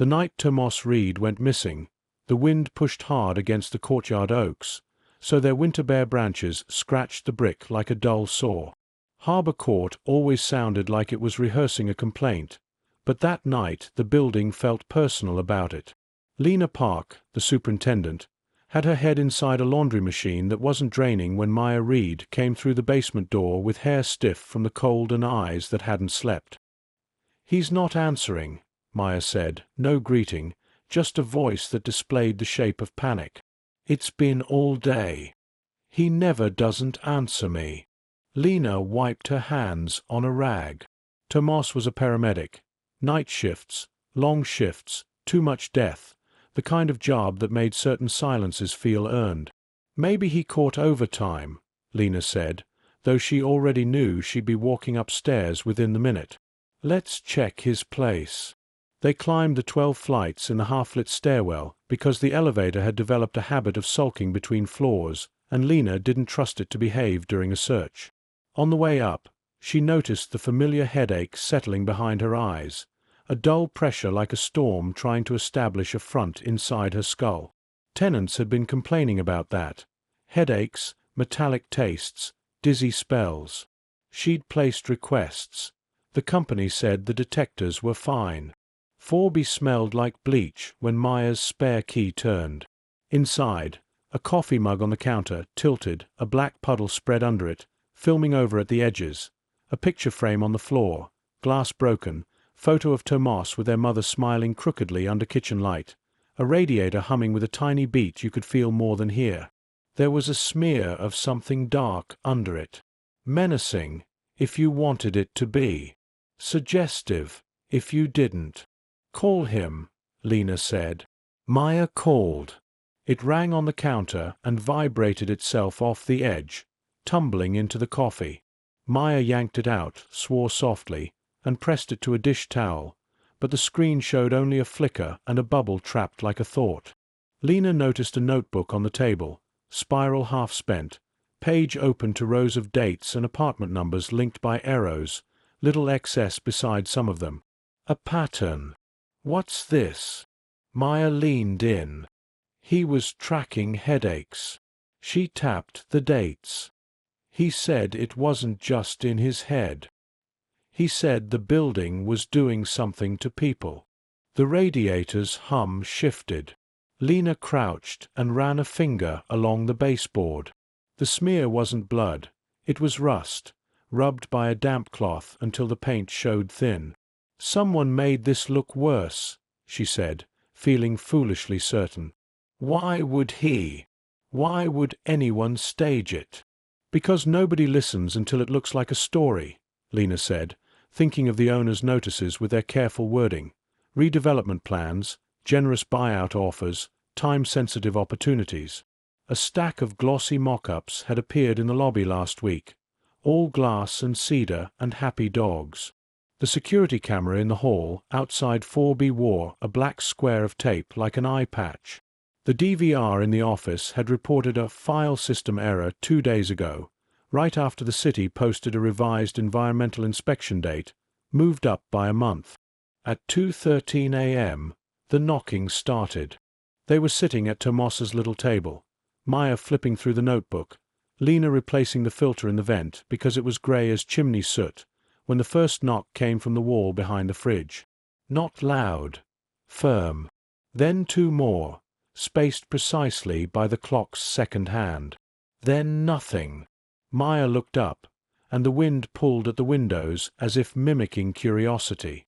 The night Tomas Reed went missing, the wind pushed hard against the courtyard oaks, so their winter-bare branches scratched the brick like a dull saw. Harbour Court always sounded like it was rehearsing a complaint, but that night the building felt personal about it. Lena Park, the superintendent, had her head inside a laundry machine that wasn't draining when Maya Reed came through the basement door with hair stiff from the cold and eyes that hadn't slept. "He's not answering," Maya said, no greeting, just a voice that displayed the shape of panic. "It's been all day. He never doesn't answer me." Lena wiped her hands on a rag. Tomas was a paramedic. Night shifts, long shifts, too much death, the kind of job that made certain silences feel earned. "Maybe he caught overtime," Lena said, though she already knew she'd be walking upstairs within the minute. "Let's check his place." They climbed the 12 flights in the half-lit stairwell because the elevator had developed a habit of sulking between floors, and Lena didn't trust it to behave during a search. On the way up, she noticed the familiar headache settling behind her eyes, a dull pressure like a storm trying to establish a front inside her skull. Tenants had been complaining about that. Headaches, metallic tastes, dizzy spells. She'd placed requests. The company said the detectors were fine. 4B smelled like bleach when Maya's spare key turned. Inside, a coffee mug on the counter tilted, a black puddle spread under it, filming over at the edges, a picture frame on the floor, glass broken, photo of Tomas with their mother smiling crookedly under kitchen light, a radiator humming with a tiny beat you could feel more than hear. There was a smear of something dark under it. Menacing, if you wanted it to be. Suggestive, if you didn't. "Call him," Lena said. Maya called. It rang on the counter and vibrated itself off the edge, tumbling into the coffee. Maya yanked it out, swore softly, and pressed it to a dish towel, but the screen showed only a flicker and a bubble trapped like a thought. Lena noticed a notebook on the table, spiral half-spent, page open to rows of dates and apartment numbers linked by arrows, little excess beside some of them. A pattern. "What's this?" Maya leaned in. He was tracking headaches. She tapped the dates. He said it wasn't just in his head. He said the building was doing something to people. The radiator's hum shifted. Lena crouched and ran a finger along the baseboard. The smear wasn't blood. It was rust, rubbed by a damp cloth until the paint showed thin. "Someone made this look worse," she said, feeling foolishly certain. "Why would he? Why would anyone stage it?" "Because nobody listens until it looks like a story," Lena said, thinking of the owner's notices with their careful wording. Redevelopment plans, generous buyout offers, time-sensitive opportunities. A stack of glossy mock-ups had appeared in the lobby last week, all glass and cedar and happy dogs. The security camera in the hall outside 4B wore a black square of tape like an eye patch. The DVR in the office had reported a file system error 2 days ago, right after the city posted a revised environmental inspection date, moved up by a month. At 2:13 a.m., the knocking started. They were sitting at Tomas's little table, Maya flipping through the notebook, Lena replacing the filter in the vent because it was grey as chimney soot, when the first knock came from the wall behind the fridge. Not loud, firm. Then 2 more, spaced precisely by the clock's second hand. Then nothing. Maya looked up, and the wind pulled at the windows as if mimicking curiosity.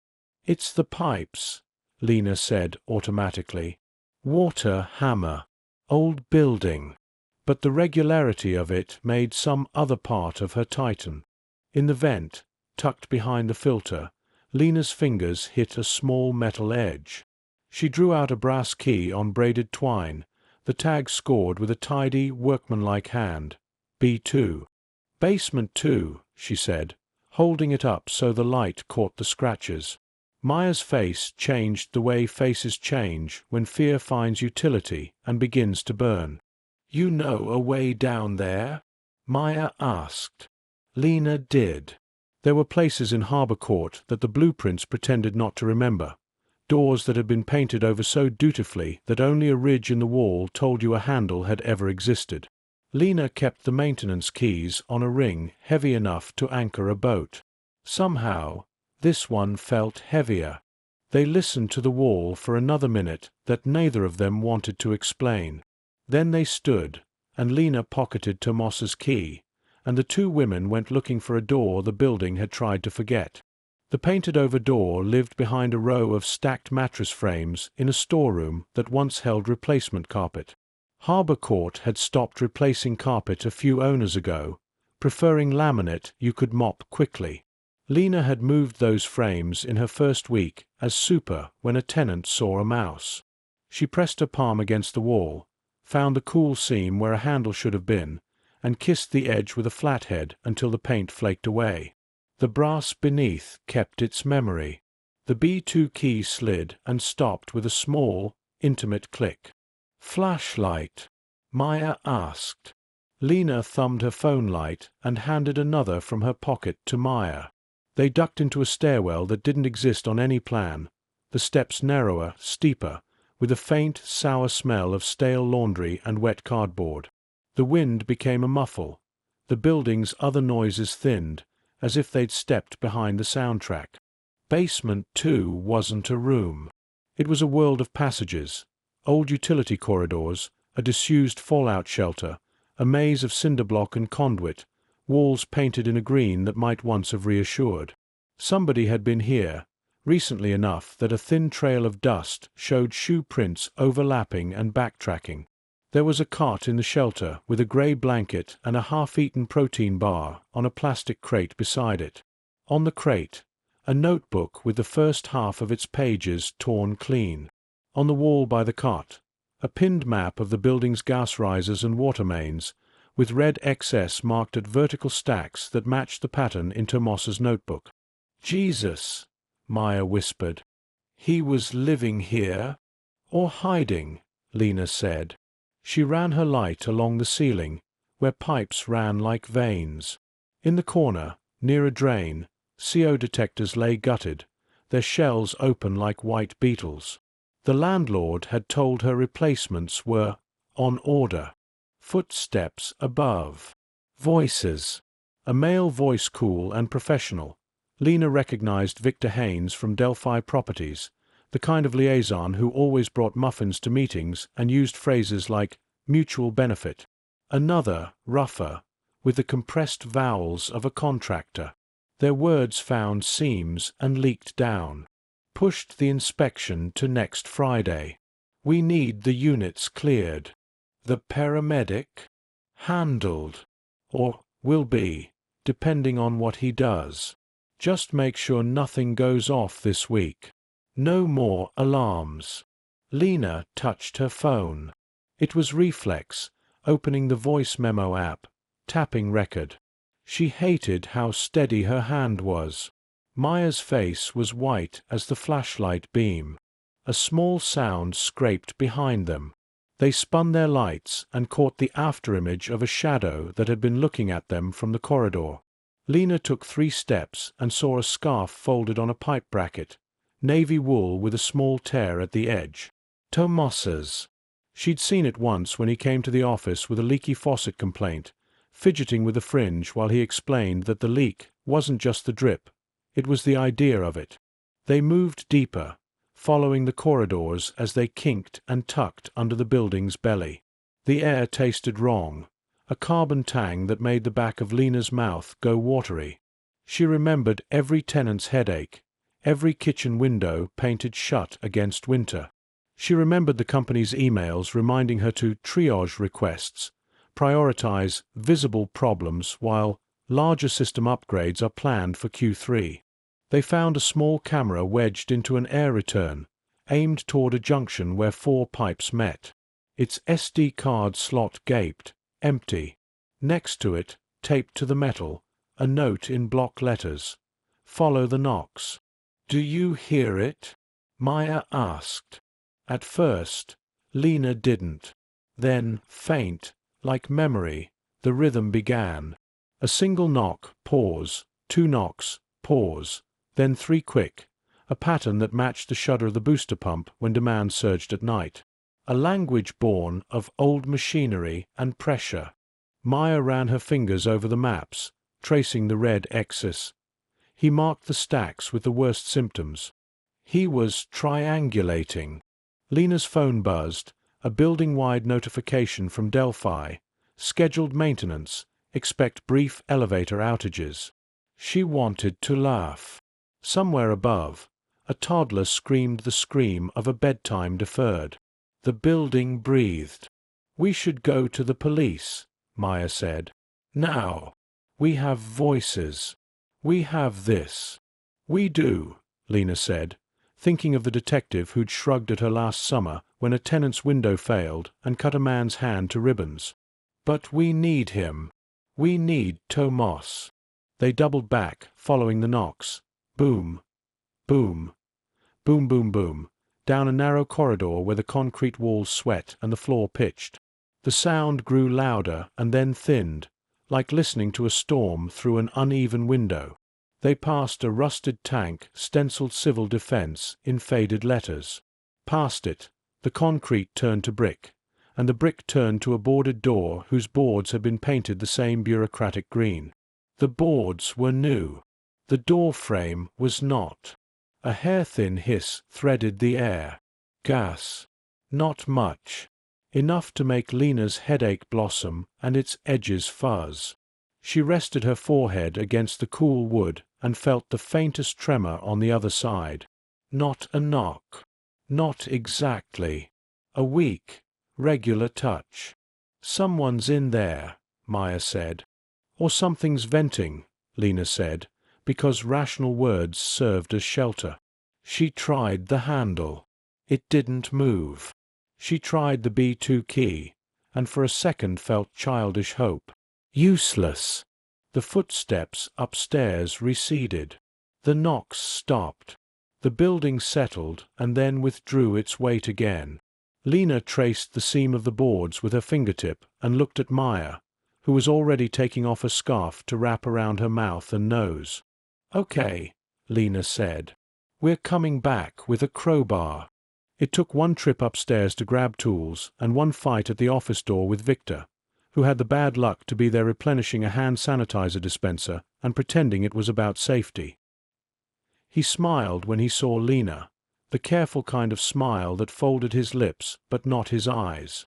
"It's the pipes," Lena said automatically. "Water hammer. Old building." But the regularity of it made some other part of her tighten. In the vent, tucked behind the filter, Lena's fingers hit a small metal edge. She drew out a brass key on braided twine, the tag scored with a tidy, workmanlike hand. B2. "Basement 2, she said, holding it up so the light caught the scratches. Maya's face changed the way faces change when fear finds utility and begins to burn. "You know a way down there?" Maya asked. Lena did. There were places in Harbour Court that the blueprints pretended not to remember. doors that had been painted over so dutifully that only a ridge in the wall told you a handle had ever existed. Lena kept the maintenance keys on a ring heavy enough to anchor a boat. Somehow, this one felt heavier. They listened to the wall for another minute that neither of them wanted to explain. Then they stood, and Lena pocketed Tomas's key, and the two women went looking for a door the building had tried to forget. The painted-over door lived behind a row of stacked mattress frames in a storeroom that once held replacement carpet. Harbour Court had stopped replacing carpet a few owners ago, preferring laminate you could mop quickly. Lena had moved those frames in her first week as super when a tenant saw a mouse. She pressed her palm against the wall, found the cool seam where a handle should have been, and kissed the edge with a flathead until the paint flaked away. The brass beneath kept its memory. The B2 key slid and stopped with a small, intimate click. "Flashlight?" Maya asked. Lena thumbed her phone light and handed another from her pocket to Maya. They ducked into a stairwell that didn't exist on any plan, the steps narrower, steeper, with a faint, sour smell of stale laundry and wet cardboard. The wind became a muffle. The building's other noises thinned, as if they'd stepped behind the soundtrack. Basement 2 wasn't a room. It was a world of passages, old utility corridors, a disused fallout shelter, a maze of cinder block and conduit, walls painted in a green that might once have reassured. Somebody had been here, recently enough that a thin trail of dust showed shoe prints overlapping and backtracking. There was a cot in the shelter with a grey blanket and a half-eaten protein bar on a plastic crate beside it. On the crate, a notebook with the first half of its pages torn clean. On the wall by the cot, a pinned map of the building's gas risers and water mains, with red XS marked at vertical stacks that matched the pattern in Tomas's notebook. "Jesus," Maya whispered. "He was living here?" "Or hiding," Lena said. She ran her light along the ceiling, where pipes ran like veins. In the corner, near a drain, CO detectors lay gutted, their shells open like white beetles. The landlord had told her replacements were on order. Footsteps above. Voices. A male voice, cool and professional. Lena recognized Victor Haynes from Delphi Properties, the kind of liaison who always brought muffins to meetings and used phrases like mutual benefit. Another, rougher, with the compressed vowels of a contractor. Their words found seams and leaked down. Pushed the inspection to next Friday. We need the units cleared. The paramedic? Handled. Or will be, depending on what he does. Just make sure nothing goes off this week. No more alarms. Lena touched her phone. It was reflex, opening the voice memo app, tapping record. She hated how steady her hand was. Maya's face was white as the flashlight beam. A small sound scraped behind them. They spun their lights and caught the afterimage of a shadow that had been looking at them from the corridor. Lena took 3 steps and saw a scarf folded on a pipe bracket, navy wool with a small tear at the edge. Tomas's. She'd seen it once when he came to the office with a leaky faucet complaint, fidgeting with the fringe while he explained that the leak wasn't just the drip, it was the idea of it. They moved deeper, following the corridors as they kinked and tucked under the building's belly. The air tasted wrong, a carbon tang that made the back of Lena's mouth go watery. She remembered every tenant's headache, every kitchen window painted shut against winter. She remembered the company's emails reminding her to triage requests, prioritize visible problems while larger system upgrades are planned for Q3. They found a small camera wedged into an air return, aimed toward a junction where 4 pipes met. Its SD card slot gaped, empty. Next to it, taped to the metal, a note in block letters. Follow the knocks. "Do you hear it?" Maya asked. At first, Lena didn't. Then, faint, like memory, the rhythm began. A single knock, pause, 2 knocks, pause, then 3 quick, a pattern that matched the shudder of the booster pump when demand surged at night. A language born of old machinery and pressure. Maya ran her fingers over the maps, tracing the red X's. He marked the stacks with the worst symptoms. He was triangulating. Lena's phone buzzed, a building-wide notification from Delphi. Scheduled maintenance. Expect brief elevator outages. She wanted to laugh. Somewhere above, a toddler screamed the scream of a bedtime deferred. The building breathed. "We should go to the police," Maya said. "Now. We have voices. We have this." "We do," Lena said, thinking of the detective who'd shrugged at her last summer when a tenant's window failed and cut a man's hand to ribbons. "But we need him. We need Tomos." They doubled back, following the knocks. Boom. Boom. Boom boom boom. Down a narrow corridor where the concrete walls sweat and the floor pitched. The sound grew louder and then thinned, like listening to a storm through an uneven window. They passed a rusted tank, stenciled civil defense, in faded letters. Past it, the concrete turned to brick, and the brick turned to a boarded door whose boards had been painted the same bureaucratic green. The boards were new. The door frame was not. A hair-thin hiss threaded the air. Gas. Not much. Enough to make Lena's headache blossom and its edges fuzz. She rested her forehead against the cool wood and felt the faintest tremor on the other side. Not a knock. Not exactly. A weak, regular touch. "Someone's in there," Maya said. "Or something's venting," Lena said, because rational words served as shelter. She tried the handle. It didn't move. She tried the B2 key, and for a second felt childish hope. Useless. The footsteps upstairs receded. The knocks stopped. The building settled and then withdrew its weight again. Lena traced the seam of the boards with her fingertip and looked at Maya, who was already taking off a scarf to wrap around her mouth and nose. "Okay," Lena said. "We're coming back with a crowbar." It took one trip upstairs to grab tools and one fight at the office door with Victor, who had the bad luck to be there replenishing a hand sanitizer dispenser and pretending it was about safety. He smiled when he saw Lena, the careful kind of smile that folded his lips but not his eyes.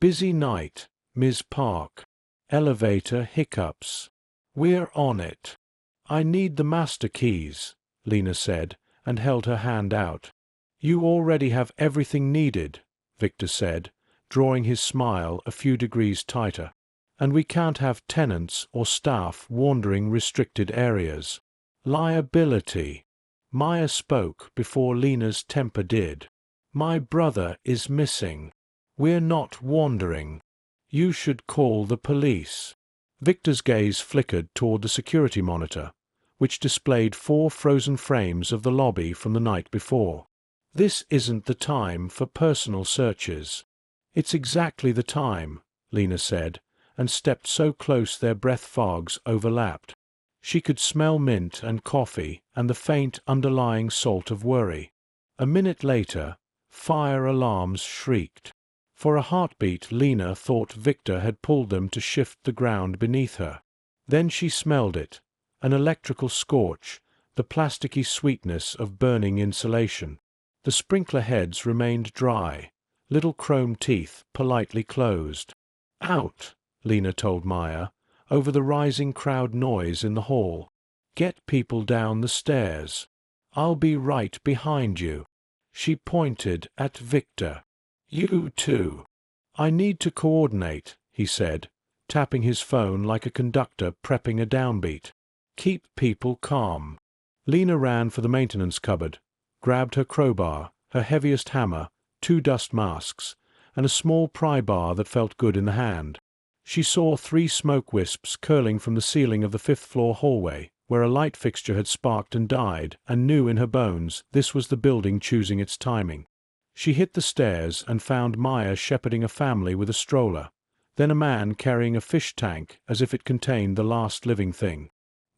"Busy night, Ms. Park. Elevator hiccups. We're on it." "I need the master keys," Lena said, and held her hand out. "You already have everything needed," Victor said, drawing his smile a few degrees tighter. "And we can't have tenants or staff wandering restricted areas. Liability." Maya spoke before Lena's temper did. "My brother is missing. We're not wandering. You should call the police." Victor's gaze flickered toward the security monitor, which displayed 4 frozen frames of the lobby from the night before. "This isn't the time for personal searches." "It's exactly the time," Lena said, and stepped so close their breath fogs overlapped. She could smell mint and coffee and the faint underlying salt of worry. A minute later, fire alarms shrieked. For a heartbeat Lena thought Victor had pulled them to shift the ground beneath her. Then she smelled it, an electrical scorch, the plasticky sweetness of burning insulation. The sprinkler heads remained dry, little chrome teeth politely closed. "Out," Lena told Maya, over the rising crowd noise in the hall. "Get people down the stairs. I'll be right behind you." She pointed at Victor. "You too." "I need to coordinate," he said, tapping his phone like a conductor prepping a downbeat. "Keep people calm." Lena ran for the maintenance cupboard, grabbed her crowbar, her heaviest hammer, 2 dust masks, and a small pry bar that felt good in the hand. She saw 3 smoke wisps curling from the ceiling of the 5th-floor hallway, where a light fixture had sparked and died, and knew in her bones this was the building choosing its timing. She hit the stairs and found Maya shepherding a family with a stroller, then a man carrying a fish tank as if it contained the last living thing.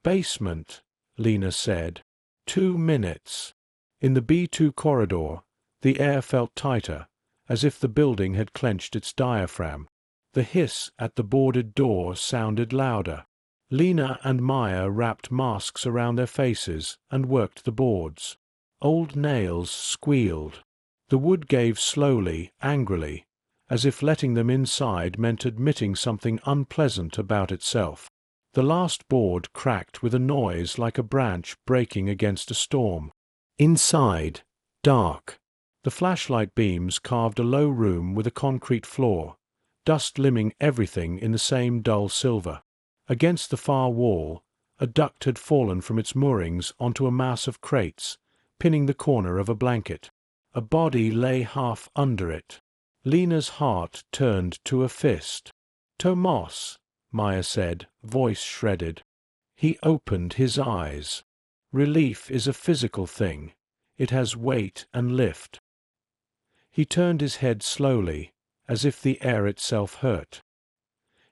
"Basement," Lena said. 2 minutes. In the B2 corridor, the air felt tighter, as if the building had clenched its diaphragm. The hiss at the boarded door sounded louder. Lena and Maya wrapped masks around their faces and worked the boards. Old nails squealed. The wood gave slowly, angrily, as if letting them inside meant admitting something unpleasant about itself. The last board cracked with a noise like a branch breaking against a storm. Inside, dark. The flashlight beams carved a low room with a concrete floor, dust limming everything in the same dull silver. Against the far wall, a duct had fallen from its moorings onto a mass of crates, pinning the corner of a blanket. A body lay half under it. Lena's heart turned to a fist. "Tomas," Maya said, voice shredded. He opened his eyes. Relief is a physical thing. It has weight and lift. He turned his head slowly, as if the air itself hurt.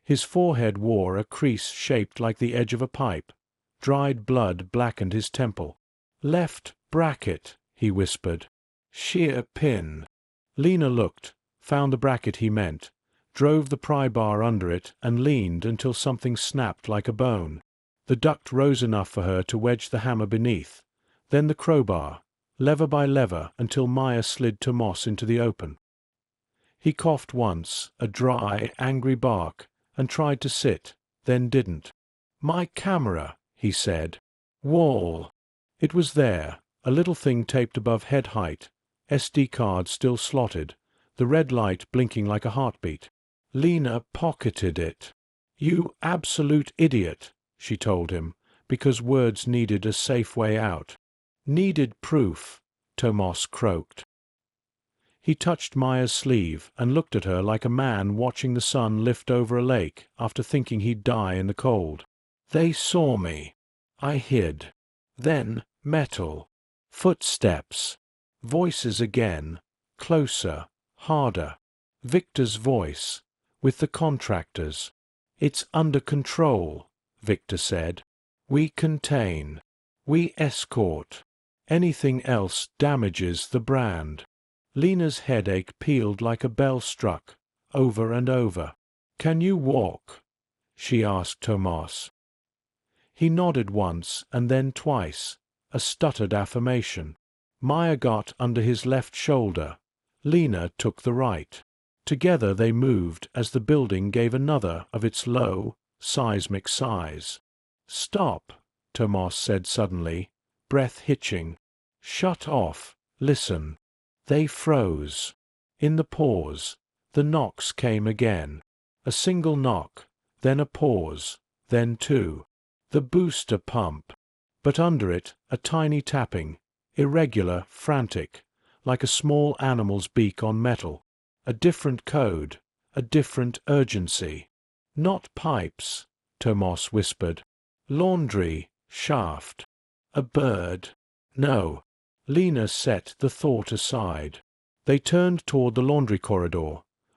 His forehead wore a crease shaped like the edge of a pipe. Dried blood blackened his temple. "Left bracket," he whispered. "Shear pin." Lena looked, found the bracket he meant, drove the pry bar under it, and leaned until something snapped like a bone. The duct rose enough for her to wedge the hammer beneath, then the crowbar, lever by lever until Maya slid Tomas into the open. He coughed once, a dry, angry bark, and tried to sit, then didn't. "My camera," he said. "Wall." It was there, a little thing taped above head height, SD card still slotted, the red light blinking like a heartbeat. Lena pocketed it. "You absolute idiot," she told him, because words needed a safe way out. "Needed proof," Tomas croaked. He touched Maya's sleeve and looked at her like a man watching the sun lift over a lake after thinking he'd die in the cold. "They saw me. I hid. Then metal. Footsteps. Voices again. Closer. Harder. Victor's voice. With the contractors. 'It's under control,' Victor said. 'We contain. We escort. Anything else damages the brand.'" Lena's headache peeled like a bell struck, over and over. "Can you walk?" she asked Tomas. He nodded once and then twice, a stuttered affirmation. Maya got under his left shoulder. Lena took the right. Together they moved as the building gave another of its low, seismic sighs. "Stop," Tomas said suddenly, breath hitching. "Shut off. Listen." They froze. In the pause, the knocks came again. A single knock, then a pause, then two. The booster pump. But under it, a tiny tapping, irregular, frantic, like a small animal's beak on metal. A different code, a different urgency. "Not pipes," Tomas whispered. "Laundry, shaft. A bird." "No." Lena set the thought aside. They turned toward the laundry corridor,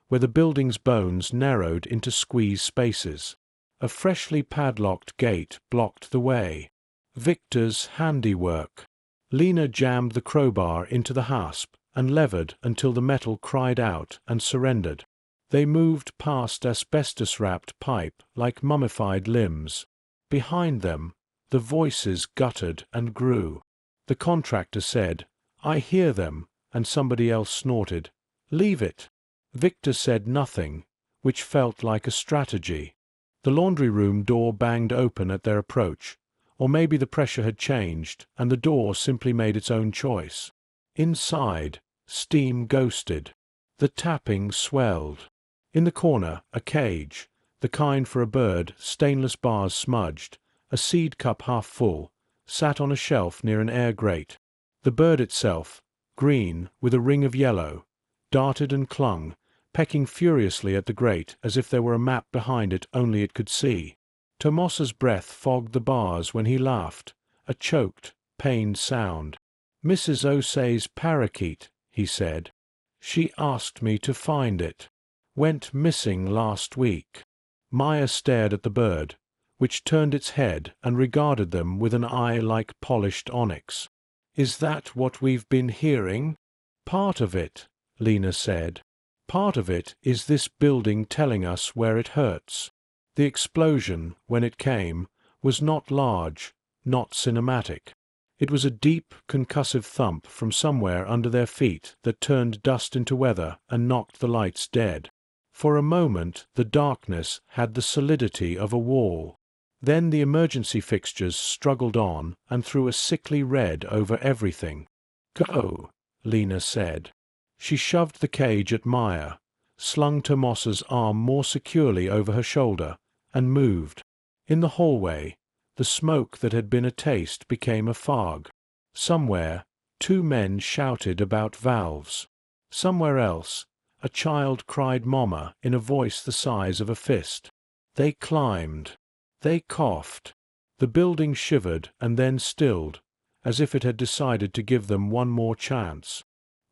where the building's bones narrowed into squeezed spaces. A freshly padlocked gate blocked the way. Victor's handiwork. Lena jammed the crowbar into the hasp and levered until the metal cried out and surrendered. They moved past asbestos-wrapped pipe like mummified limbs. Behind them, the voices guttered and grew. The contractor said, "I hear them," and somebody else snorted, "Leave it." Victor said nothing, which felt like a strategy. The laundry room door banged open at their approach, or maybe the pressure had changed, and the door simply made its own choice. Inside, steam ghosted. The tapping swelled. In the corner, a cage, the kind for a bird, stainless bars smudged, a seed cup half full, sat on a shelf near an air grate. The bird itself, green with a ring of yellow, darted and clung, pecking furiously at the grate as if there were a map behind it only it could see. Tomas's breath fogged the bars when he laughed, a choked, pained sound. "Mrs. O'Sea's parakeet," he said. "She asked me to find it. Went missing last week." Maya stared at the bird, which turned its head and regarded them with an eye like polished onyx. Is that what we've been hearing? Part of it, Lena said. Part of it is this building telling us where it hurts. The explosion, when it came, was not large, not cinematic. It was a deep, concussive thump from somewhere under their feet that turned dust into weather and knocked the lights dead. For a moment the darkness had the solidity of a wall. Then the emergency fixtures struggled on and threw a sickly red over everything. "Go," Lena said. She shoved the cage at Maya, slung Tomos's arm more securely over her shoulder, and moved. In the hallway, the smoke that had been a taste became a fog. Somewhere, two men shouted about valves. Somewhere else, a child cried "Mama" in a voice the size of a fist. They climbed. They coughed. The building shivered and then stilled, as if it had decided to give them one more chance.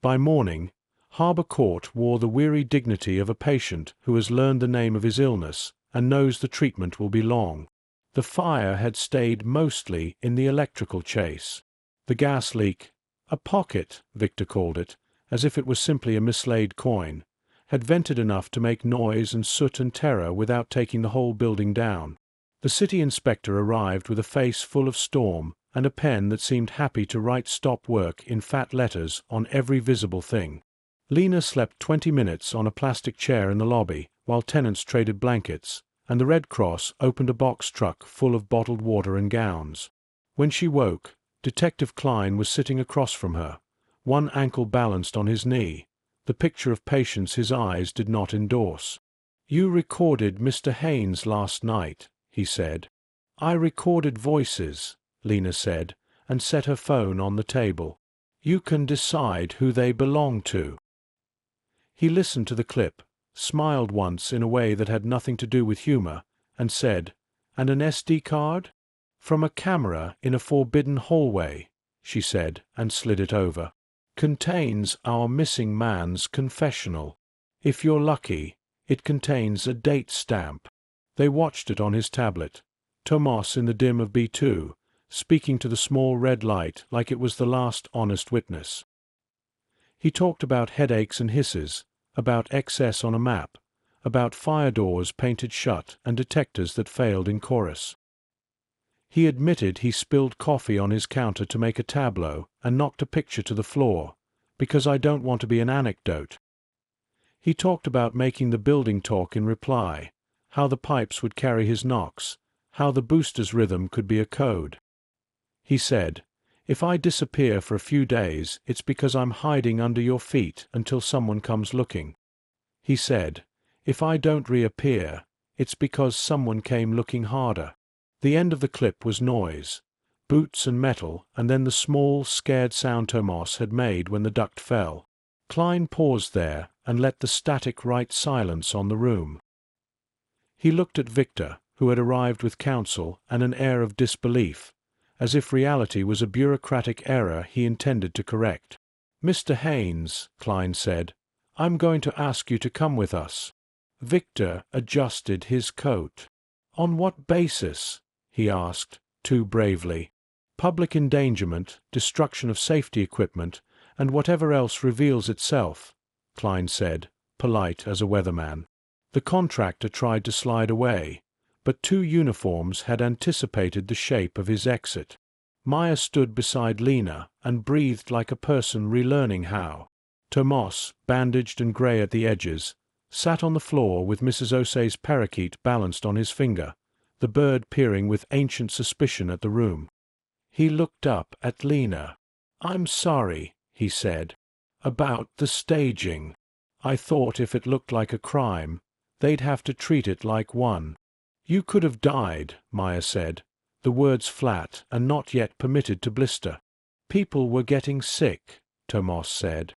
By morning, Harbour Court wore the weary dignity of a patient who has learned the name of his illness and knows the treatment will be long. The fire had stayed mostly in the electrical chase. The gas leak, a pocket, Victor called it, as if it was simply a mislaid coin, had vented enough to make noise and soot and terror without taking the whole building down. The city inspector arrived with a face full of storm and a pen that seemed happy to write "stop work" in fat letters on every visible thing. Lena slept 20 minutes on a plastic chair in the lobby while tenants traded blankets, and the Red Cross opened a box truck full of bottled water and gowns. When she woke, Detective Klein was sitting across from her, one ankle balanced on his knee, the picture of patience his eyes did not endorse. "You recorded Mr. Haynes last night," he said. "I recorded voices," Lena said, and set her phone on the table. "You can decide who they belong to." He listened to the clip, smiled once in a way that had nothing to do with humor, and said, "And an SD card?" "From a camera in a forbidden hallway," she said, and slid it over. "Contains our missing man's confessional. If you're lucky, it contains a date stamp." They watched it on his tablet, Tomos in the dim of B2, speaking to the small red light like it was the last honest witness. He talked about headaches and hisses, about excess on a map, about fire doors painted shut and detectors that failed in chorus. He admitted he spilled coffee on his counter to make a tableau and knocked a picture to the floor, because I don't want to be an anecdote. He talked about making the building talk in reply, how the pipes would carry his knocks, how the booster's rhythm could be a code. He said, "If I disappear for a few days, it's because I'm hiding under your feet until someone comes looking." He said, "If I don't reappear, it's because someone came looking harder." The end of the clip was noise, boots and metal, and then the small, scared sound Tomos had made when the duct fell. Klein paused there and let the static write silence on the room. He looked at Victor, who had arrived with counsel and an air of disbelief, as if reality was a bureaucratic error he intended to correct. "Mr. Haynes," Klein said, "I'm going to ask you to come with us." Victor adjusted his coat. "On what basis?" he asked, too bravely. "Public endangerment, destruction of safety equipment, and whatever else reveals itself," Klein said, polite as a weatherman. The contractor tried to slide away, but two uniforms had anticipated the shape of his exit. Maya stood beside Lena and breathed like a person relearning how. Tomos, bandaged and gray at the edges, sat on the floor with Mrs. O'Sea's parakeet balanced on his finger, the bird peering with ancient suspicion at the room. He looked up at Lena. "I'm sorry," he said, "about the staging. I thought if it looked like a crime, they'd have to treat it like one." "You could have died," Maya said, the words flat and not yet permitted to blister. "People were getting sick," Tomos said.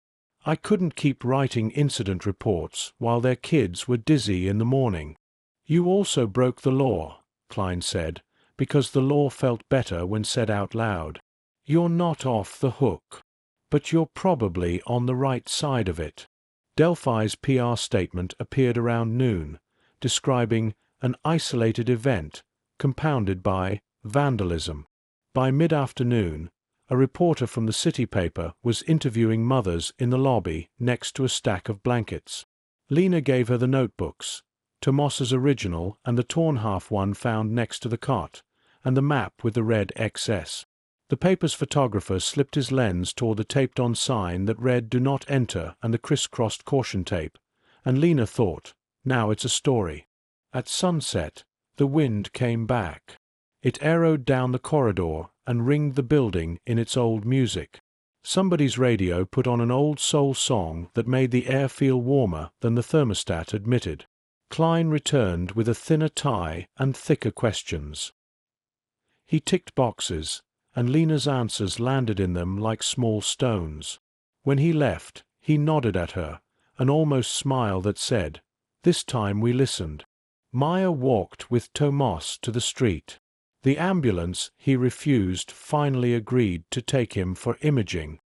"I couldn't keep writing incident reports while their kids were dizzy in the morning." "You also broke the law," Klein said, because the law felt better when said out loud. "You're not off the hook. But you're probably on the right side of it." Delphi's PR statement appeared around noon, describing an isolated event compounded by vandalism. By mid-afternoon, A reporter from the city paper was interviewing mothers in the lobby next to a stack of blankets. Lena gave her the notebooks, Tomas's original and the torn-half one found next to the cot, and the map with the red XS. The paper's photographer slipped his lens toward the taped-on sign that read "Do not enter" and the crisscrossed caution tape, and Lena thought, now it's a story. At sunset, the wind came back. It arrowed down the corridor and ringed the building in its old music. Somebody's radio put on an old soul song that made the air feel warmer than the thermostat admitted. Klein returned with a thinner tie and thicker questions. He ticked boxes, and Lena's answers landed in them like small stones. When he left, he nodded at her, an almost smile that said, "This time we listened." Maya walked with Tomas to the street. The ambulance he refused finally agreed to take him for imaging.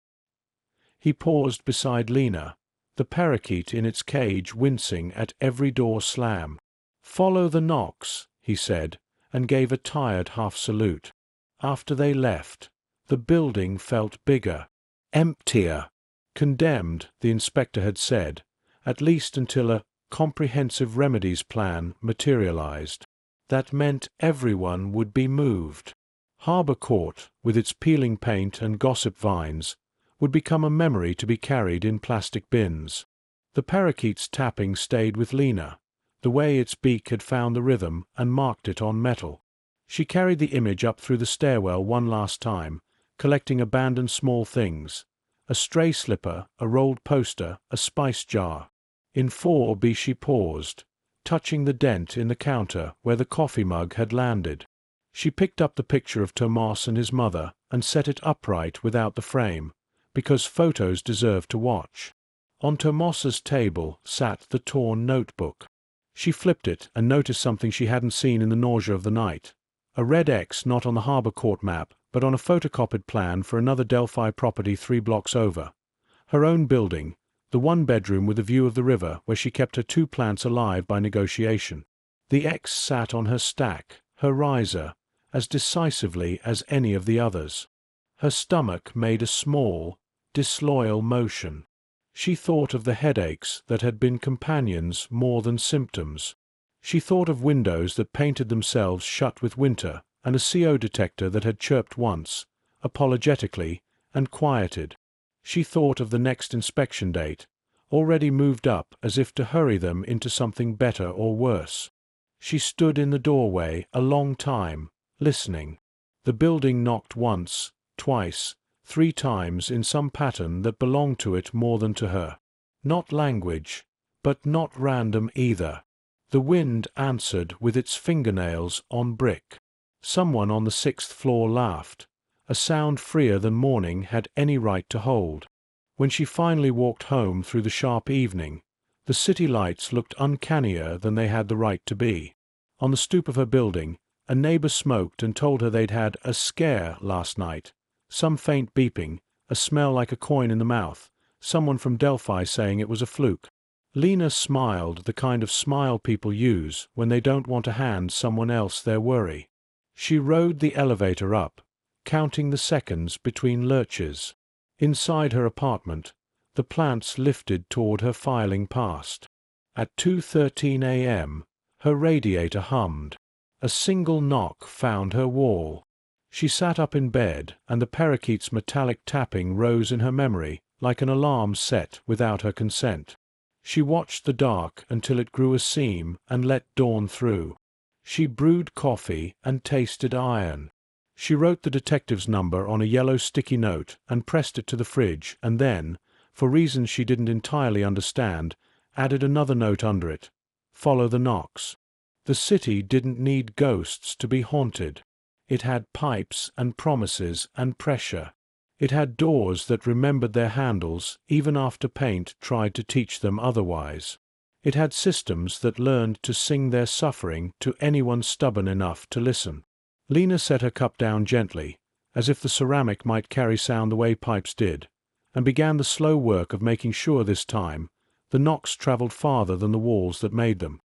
He paused beside Lena, the parakeet in its cage wincing at every door slam. "Follow the knocks," he said, and gave a tired half-salute. After they left, the building felt bigger, emptier. Condemned, the inspector had said, at least until a comprehensive remedies plan materialized. That meant everyone would be moved. Harbor Court, with its peeling paint and gossip vines, would become a memory to be carried in plastic bins. The parakeet's tapping stayed with Lena, the way its beak had found the rhythm and marked it on metal. She carried the image up through the stairwell one last time, collecting abandoned small things: a stray slipper, a rolled poster, a spice jar. In 4B she paused, touching the dent in the counter where the coffee mug had landed. She picked up the picture of Tomas and his mother and set it upright without the frame, because photos deserved to watch. On Tomas's table sat the torn notebook. She flipped it and noticed something she hadn't seen in the nausea of the night. A red X not on the Harbor Court map, but on a photocopied plan for another Delphi property 3 blocks over. Her own building, the one bedroom with a view of the river where she kept her 2 plants alive by negotiation. The X sat on her stack, her riser, as decisively as any of the others. Her stomach made a small, disloyal motion. She thought of the headaches that had been companions more than symptoms. She thought of windows that painted themselves shut with winter and a CO detector that had chirped once, apologetically, and quieted. She thought of the next inspection date, already moved up as if to hurry them into something better or worse. She stood in the doorway a long time, listening. The building knocked once, twice, 3 times in some pattern that belonged to it more than to her. Not language, but not random either. The wind answered with its fingernails on brick. Someone on the 6th floor laughed, a sound freer than morning had any right to hold. When she finally walked home through the sharp evening, the city lights looked uncannier than they had the right to be. On the stoop of her building, a neighbor smoked and told her they'd had a scare last night. Some faint beeping, a smell like a coin in the mouth, someone from Delphi saying it was a fluke. Lena smiled, the kind of smile people use when they don't want to hand someone else their worry. She rode the elevator up, counting the seconds between lurches. Inside her apartment, the plants lifted toward her filing past. At 2:13 a.m., her radiator hummed. A single knock found her wall. She sat up in bed, and the parakeet's metallic tapping rose in her memory like an alarm set without her consent. She watched the dark until it grew a seam and let dawn through. She brewed coffee and tasted iron. She wrote the detective's number on a yellow sticky note and pressed it to the fridge, and then, for reasons she didn't entirely understand, added another note under it: "Follow the knocks." The city didn't need ghosts to be haunted. It had pipes and promises and pressure. It had doors that remembered their handles even after paint tried to teach them otherwise. It had systems that learned to sing their suffering to anyone stubborn enough to listen. Lena set her cup down gently, as if the ceramic might carry sound the way pipes did, and began the slow work of making sure this time the knocks traveled farther than the walls that made them.